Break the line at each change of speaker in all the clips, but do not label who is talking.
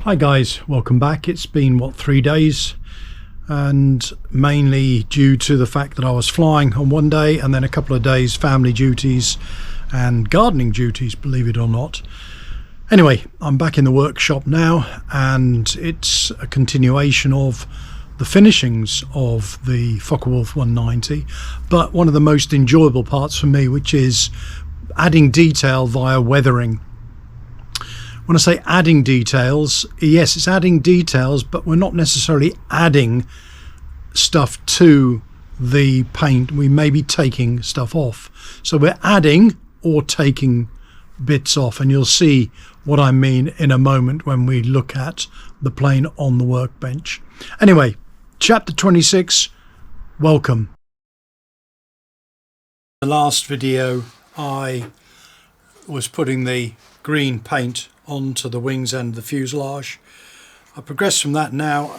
Hi guys, welcome back. It's been 3 days, and mainly due to the fact that I was flying on one day and then a couple of days family duties and gardening duties, believe it or not. Anyway, I'm back in the workshop now, and it's a continuation of the finishings of the FW190, but one of the most enjoyable parts for me, which is adding detail via weathering. When I say adding details, yes, it's adding details, but we're not necessarily adding stuff to the paint. We may be taking stuff off. So we're adding or taking bits off, and you'll see what I mean in a moment when we look at the plane on the workbench. Anyway, chapter 26, welcome. The last video I was putting the green paint onto the wings and the fuselage. I progressed from that now.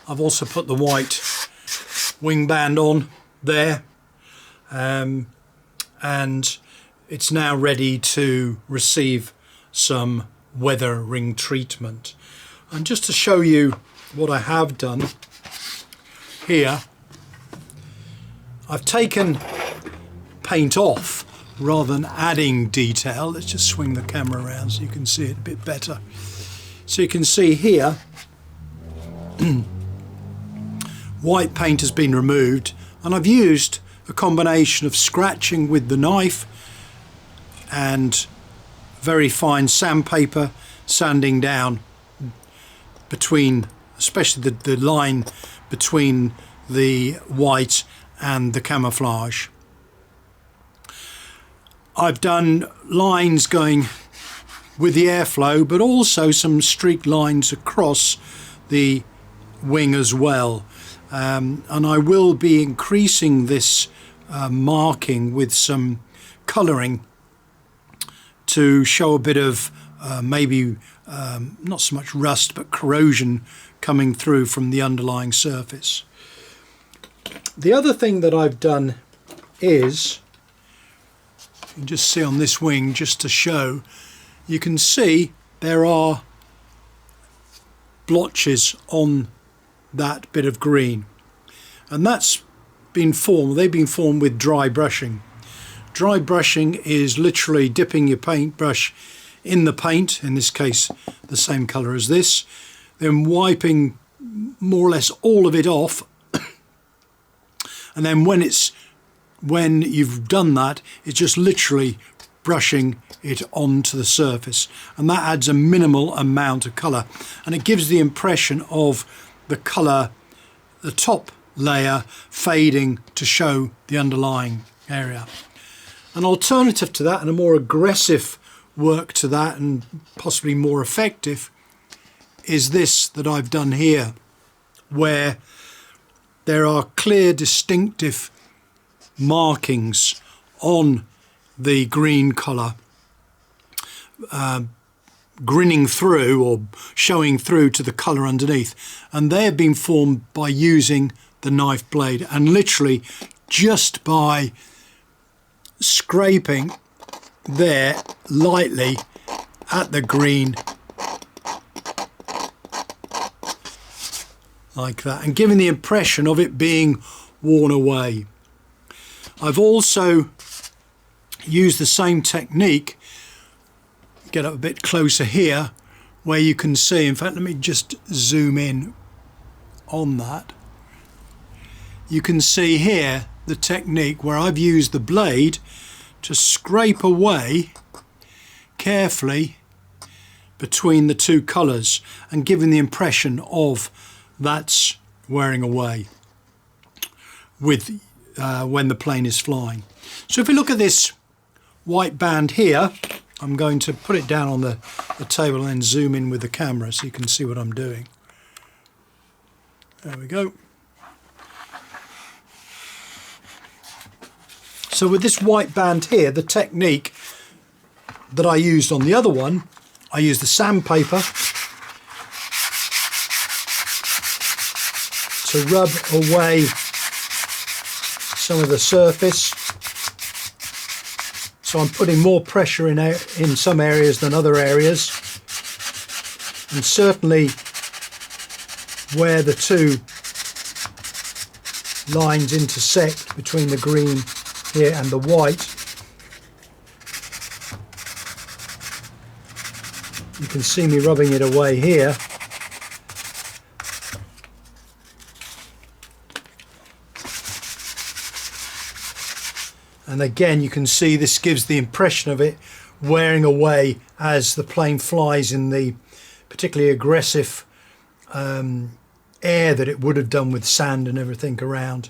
I've also put the white wing band on there, and it's now ready to receive some weathering treatment. And just to show you what I have done here, I've taken paint off rather than adding detail. Let's just swing the camera around so you can see it a bit better. So you can see here white paint has been removed, and I've used a combination of scratching with the knife and very fine sandpaper, sanding down between, especially the line between the white and the camouflage. I've done lines going with the airflow, but also some streaked lines across the wing as well. And I will be increasing this marking with some colouring to show a bit of maybe not so much rust but corrosion coming through from the underlying surface. The other thing that I've done is, you can just see on this wing, just to show, you can see there are blotches on that bit of green, and that's been formed, they've been formed with dry brushing. Dry brushing is literally dipping your paintbrush in the paint, in this case the same colour as this, then wiping more or less all of it off, and then when you've done that, it's just literally brushing it onto the surface, and that adds a minimal amount of colour, and it gives the impression of the colour, the top layer fading to show the underlying area. An alternative to that, and a more aggressive work to that, and possibly more effective, is this that I've done here, where there are clear distinctive markings on the green colour, grinning through or showing through to the colour underneath, and they have been formed by using the knife blade, and literally just by scraping there lightly at the green like that, and giving the impression of it being worn away. I've also used the same technique, get up a bit closer here, where you can see, in fact let me just zoom in on that. You can see here the technique where I've used the blade to scrape away carefully between the two colours, and giving the impression of that's wearing away with when the plane is flying. So if we look at this white band here, I'm going to put it down on the table and then zoom in with the camera so you can see what I'm doing. There we go. So with this white band here, the technique that I used on the other one, I used the sandpaper to rub away some of the surface. So I'm putting more pressure in some areas than other areas. and certainly where the two lines intersect between the green here and the white, you can see me rubbing it away here. And again, you can see this gives the impression of it wearing away as the plane flies in the particularly aggressive air that it would have done with sand and everything around.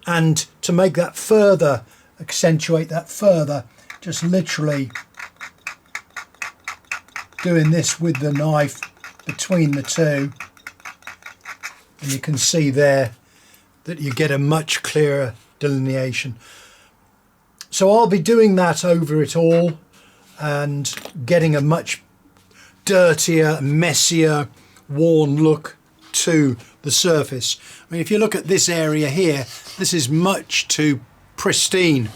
And to make that further, accentuate that further, just literally doing this with the knife between the two, and you can see there that you get a much clearer delineation. So I'll be doing that over it all and getting a much dirtier, messier, worn look to the surface. I mean, if you look at this area here, this is much too pristine,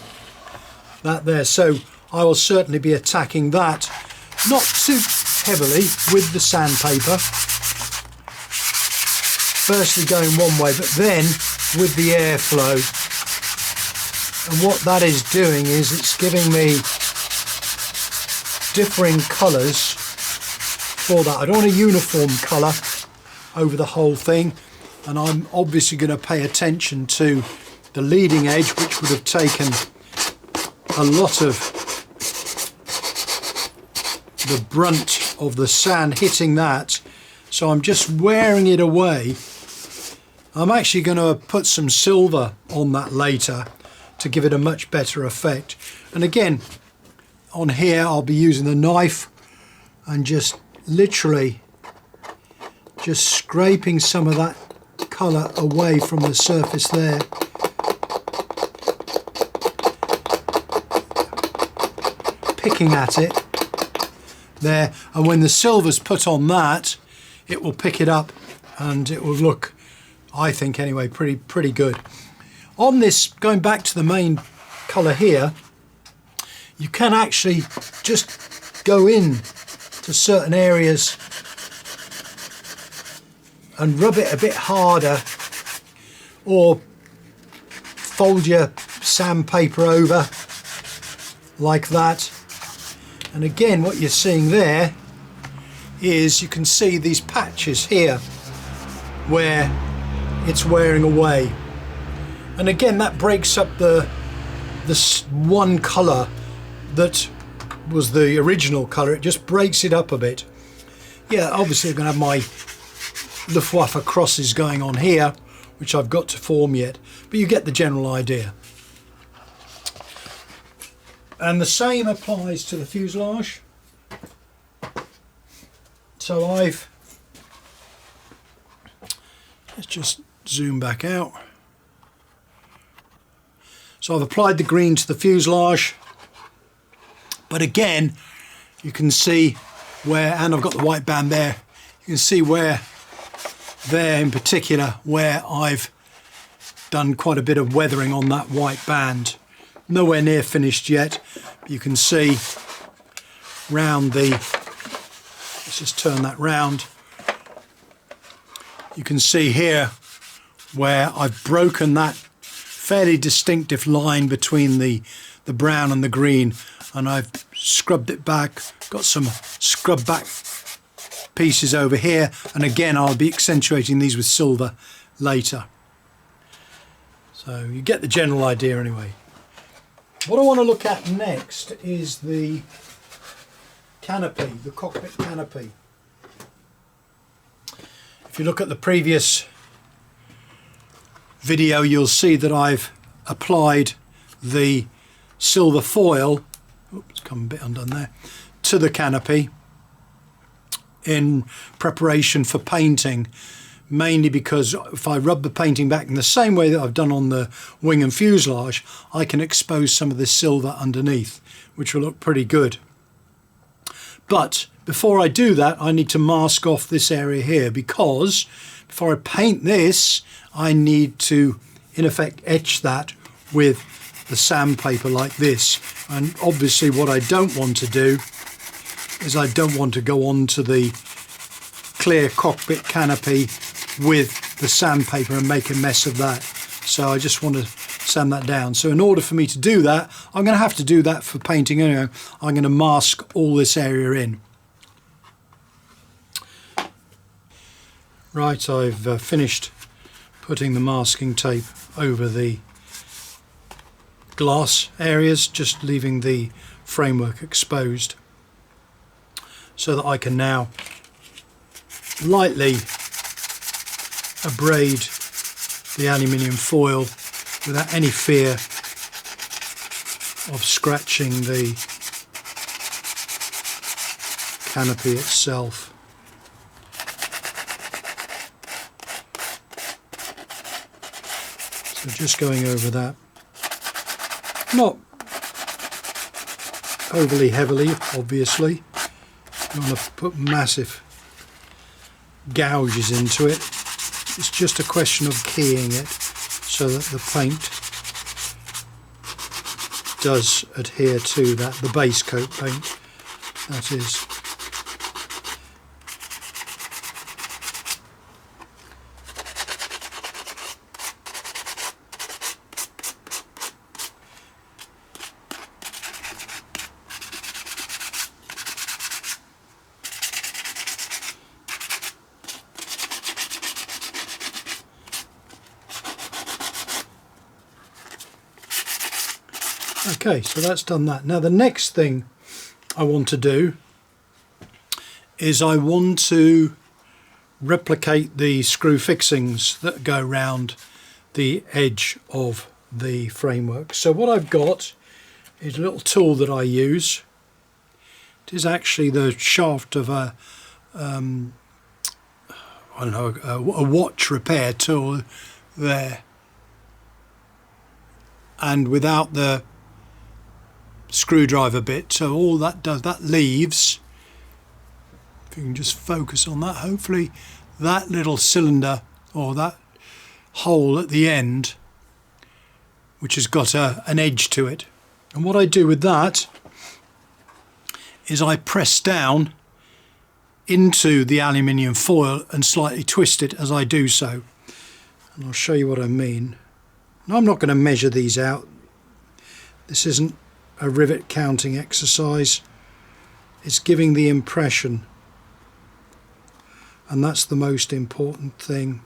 that there. So I will certainly be attacking that, not too heavily with the sandpaper. Firstly going one way, but then with the airflow. And what that is doing is it's giving me differing colours for that. I don't want a uniform colour over the whole thing, and I'm obviously going to pay attention to the leading edge, which would have taken a lot of the brunt of the sand hitting that. So I'm just wearing it away. I'm actually going to put some silver on that later to give it a much better effect. And again, on here I'll be using the knife and just literally just scraping some of that colour away from the surface there. Picking at it there, and when the silver's put on that, it will pick it up and it will look, I think anyway, pretty good. On this, going back to the main colour here, you can actually just go in to certain areas and rub it a bit harder, or fold your sandpaper over like that. And again, what you're seeing there is you can see these patches here where it's wearing away. And again, that breaks up this one colour that was the original colour. It just breaks it up a bit. Yeah, obviously I'm going to have my Luftwaffe crosses going on here, which I've got to form yet, but you get the general idea. And the same applies to the fuselage. So let's just zoom back out. So I've applied the green to the fuselage, but again, you can see where, and I've got the white band there, you can see where there in particular where I've done quite a bit of weathering on that white band. Nowhere near finished yet, but you can see round the, let's just turn that round, you can see here where I've broken that fairly distinctive line between the brown and the green, and I've scrubbed it back, got some scrub back pieces over here, and again I'll be accentuating these with silver later. So you get the general idea anyway. What I want to look at next is the canopy, the cockpit canopy. If you look at the previous video, you'll see that I've applied the silver foil, oops, it's come a bit undone there, to the canopy in preparation for painting, mainly because if I rub the painting back in the same way that I've done on the wing and fuselage, I can expose some of this silver underneath, which will look pretty good. But before I do that, I need to mask off this area here, because before I paint this, I need to in effect etch that with the sandpaper like this. And obviously what I don't want to do is I don't want to go on to the clear cockpit canopy with the sandpaper and make a mess of that. So I just want to sand that down. So in order for me to do that, I'm going to have to do that for painting anyway. I'm going to mask all this area in. Right, I've finished putting the masking tape over the glass areas, just leaving the framework exposed, so that I can now lightly abrade the aluminium foil without any fear of scratching the canopy itself. So just going over that, not overly heavily, obviously. You want to put massive gouges into it. It's just a question of keying it so that the paint does adhere to that, the base coat paint, that is. Okay, so that's done that. Now the next thing I want to do is I want to replicate the screw fixings that go round the edge of the framework. So what I've got is a little tool that I use. It is actually the shaft of a I don't know, a watch repair tool there, and without the screwdriver bit, so all that does, that leaves, if you can just focus on that, hopefully that little cylinder or that hole at the end which has got an edge to it. And what I do with that is I press down into the aluminium foil and slightly twist it as I do so, and I'll show you what I mean. Now I'm not going to measure these out, this isn't a rivet counting exercise, it's giving the impression, and that's the most important thing.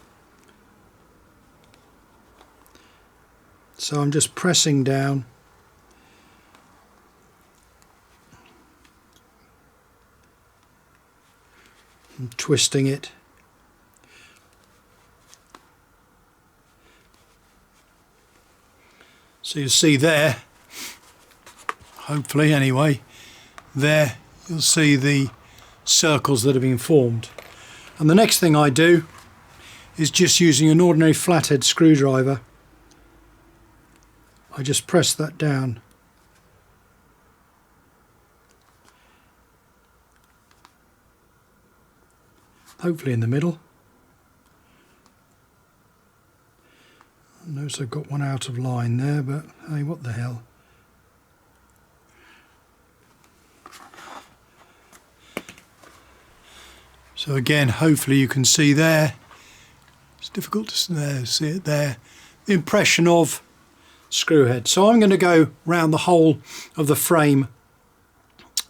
So I'm just pressing down and twisting it. So you see there, hopefully anyway, there you'll see the circles that have been formed. And the next thing I do is, just using an ordinary flathead screwdriver, I just press that down. Hopefully in the middle. Notice I've got one out of line there, but hey, what the hell. So again, hopefully you can see there, it's difficult to see it there, the impression of screw head. So I'm going to go round the whole of the frame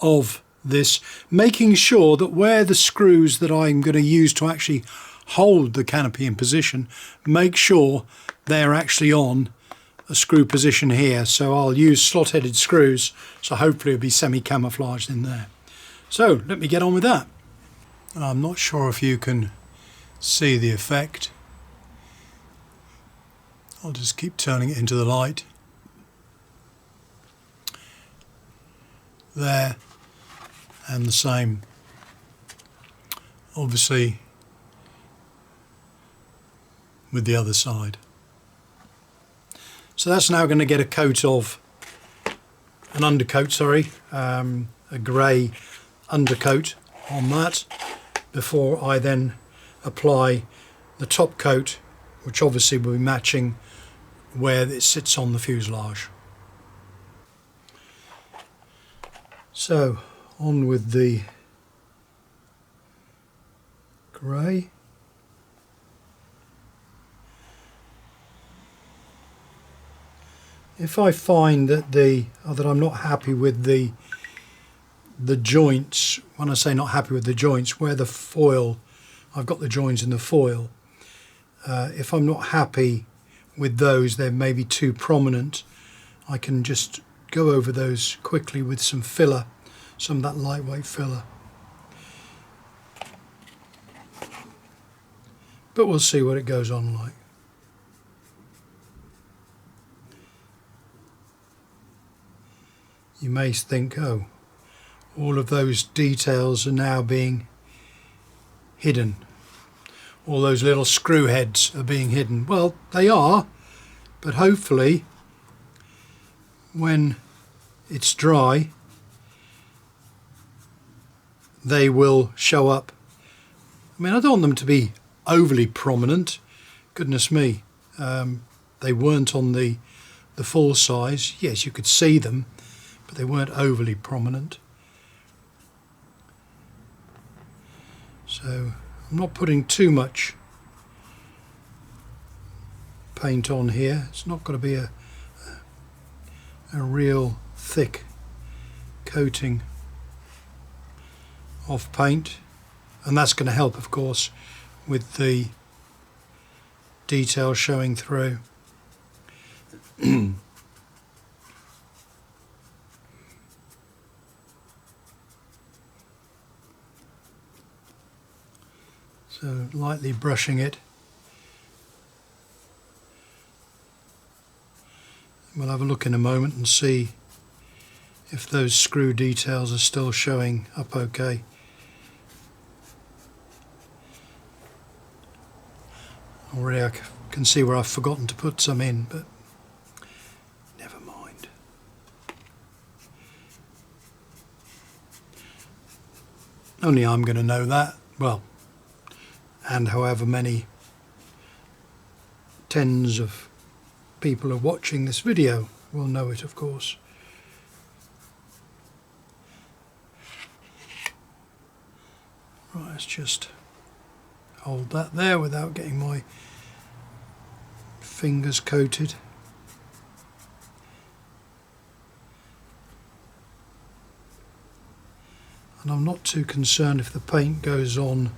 of this, making sure that where the screws that I'm going to use to actually hold the canopy in position, make sure they're actually on a screw position here. So I'll use slot-headed screws, so hopefully it'll be semi-camouflaged in there. So let me get on with that. I'm not sure if you can see the effect. I'll just keep turning it into the light. There, and the same, obviously, with the other side. So that's now going to get a coat of, an undercoat, sorry, a grey undercoat on that, before I then apply the top coat, which obviously will be matching where it sits on the fuselage. So On with the grey. If I find that that I'm not happy with the joints, when I say not happy with the joints, where the foil, I've got the joins in the foil, if I'm not happy with those, they're maybe too prominent, I can just go over those quickly with some filler, some of that lightweight filler. But we'll see what it goes on like. You may think, oh, all of those details are now being hidden. All those little screw heads are being hidden. Well, they are, but hopefully when it's dry they will show up. I mean, I don't want them to be overly prominent. Goodness me, they weren't on the full size. Yes, you could see them, but they weren't overly prominent. So I'm not putting too much paint on here. It's not going to be a real thick coating of paint, and that's going to help, of course, with the detail showing through. So lightly brushing it. We'll have a look in a moment and see if those screw details are still showing up okay. Already I can see where I've forgotten to put some in, but never mind. Only I'm going to know that. Well, and however many tens of people are watching this video will know it, of course. Right, let's just hold that there without getting my fingers coated. And I'm not too concerned if the paint goes on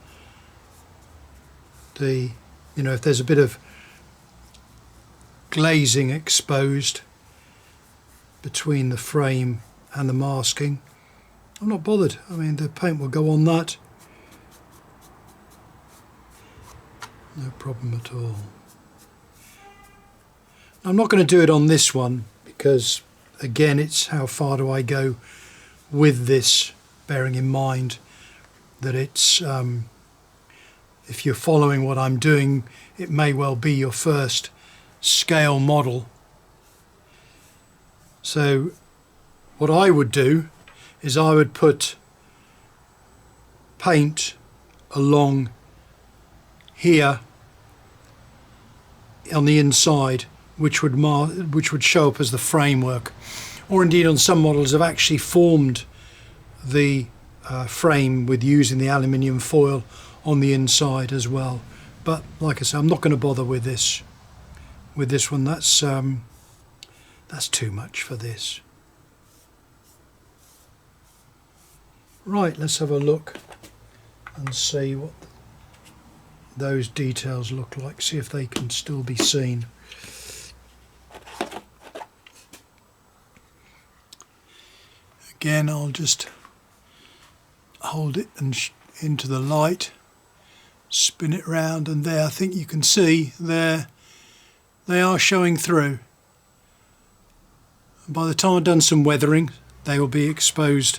the, you know, if there's a bit of glazing exposed between the frame and the masking. I'm not bothered. I mean, the paint will go on that. No problem at all. I'm not going to do it on this one because, again, it's how far do I go with this, bearing in mind that it's if you're following what I'm doing, it may well be your first scale model. So what I would do is I would put paint along here on the inside, which would show up as the framework, or indeed on some models I've actually formed the frame with using the aluminium foil on the inside as well. But like I say, I'm not going to bother with this one. That's too much for this. Right, let's have a look and see what those details look like, see if they can still be seen. Again, I'll just hold it and into the light, spin it round, and there I think you can see there they are showing through. And by the time I've done some weathering, they will be exposed,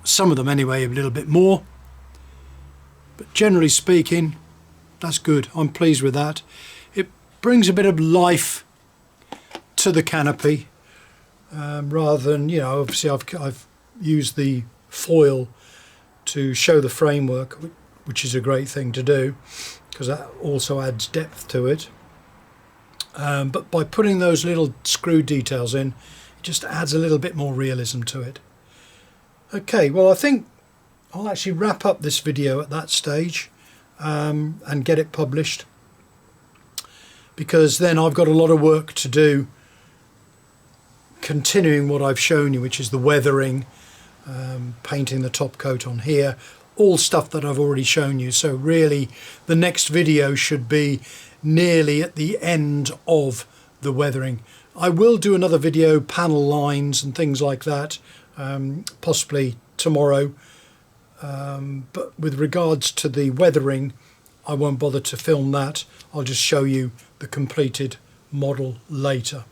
some of them anyway, a little bit more, but generally speaking that's good. I'm pleased with that. It brings a bit of life to the canopy, rather than, you know, obviously I've used the foil to show the framework, which is a great thing to do because that also adds depth to it, but by putting those little screw details in, it just adds a little bit more realism to it. Okay, well, I think I'll actually wrap up this video at that stage and get it published, because then I've got a lot of work to do continuing what I've shown you, which is the weathering, painting the top coat on here, all stuff that I've already shown you. So really the next video should be nearly at the end of the weathering. I will do another video, panel lines and things like that, possibly tomorrow, but with regards to the weathering, I won't bother to film that. I'll just show you the completed model later.